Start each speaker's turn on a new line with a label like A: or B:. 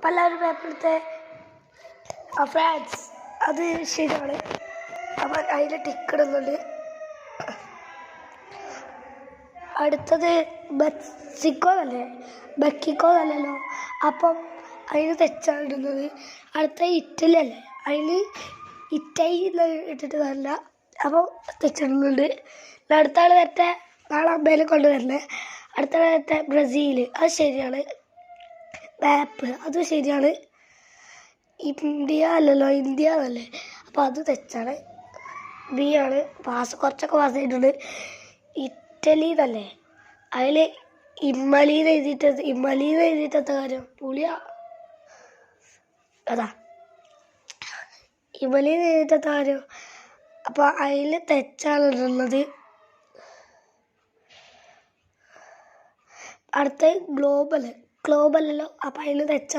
A: അപ്പം എല്ലാവരും പേപ്പർ എടുത്ത് ഫ്രാൻസ് അത് ശരിയാണ്. അപ്പം അതിൽ ടിക്ക് ഇടുന്നുണ്ട്. അടുത്തത് മെക്സിക്കോ അല്ലേ, മെക്സിക്കോ അല്ലല്ലോ, അപ്പം അതിന് തെറ്റാണ് ഇടുന്നത്. അടുത്ത ഇറ്റലി അല്ലേ, അതിന് ഇറ്റലി ഇട്ടിട്ട് വരില്ല, അപ്പം തെറ്റിടുന്നുണ്ട്. അടുത്ത ആൾ തെറ്റ നാളെ അമ്മയിൽ കൊണ്ടുവരണേ. അടുത്ത ആൾ തെറ്റ ബ്രസീൽ, അത് ശരിയാണ്. മാപ്പ് അത് ശരിയാണ്. ഇന്ത്യ അല്ലല്ലോ, ഇന്ത്യ എന്നല്ലേ, അപ്പോൾ അത് തെറ്റാണ്. ബി ആണ്. കുറച്ചൊക്കെ പാസ് ചെയ്തിട്ടുണ്ട്. ഇറ്റലി എന്നല്ലേ, അതിൽ ഇമ്മലീന്ന് എഴുതിയിട്ട കാര്യം പുളിയ അതാ ഇമ്മലീന്ന് എഴുതിയിട്ട കാര്യം. അപ്പോൾ അതിൽ തെറ്റാണ് ഇടുന്നത്. അടുത്ത ഗ്ലോബലല്ലോ, അപ്പോൾ അതിൽ തെറ്റാണ്.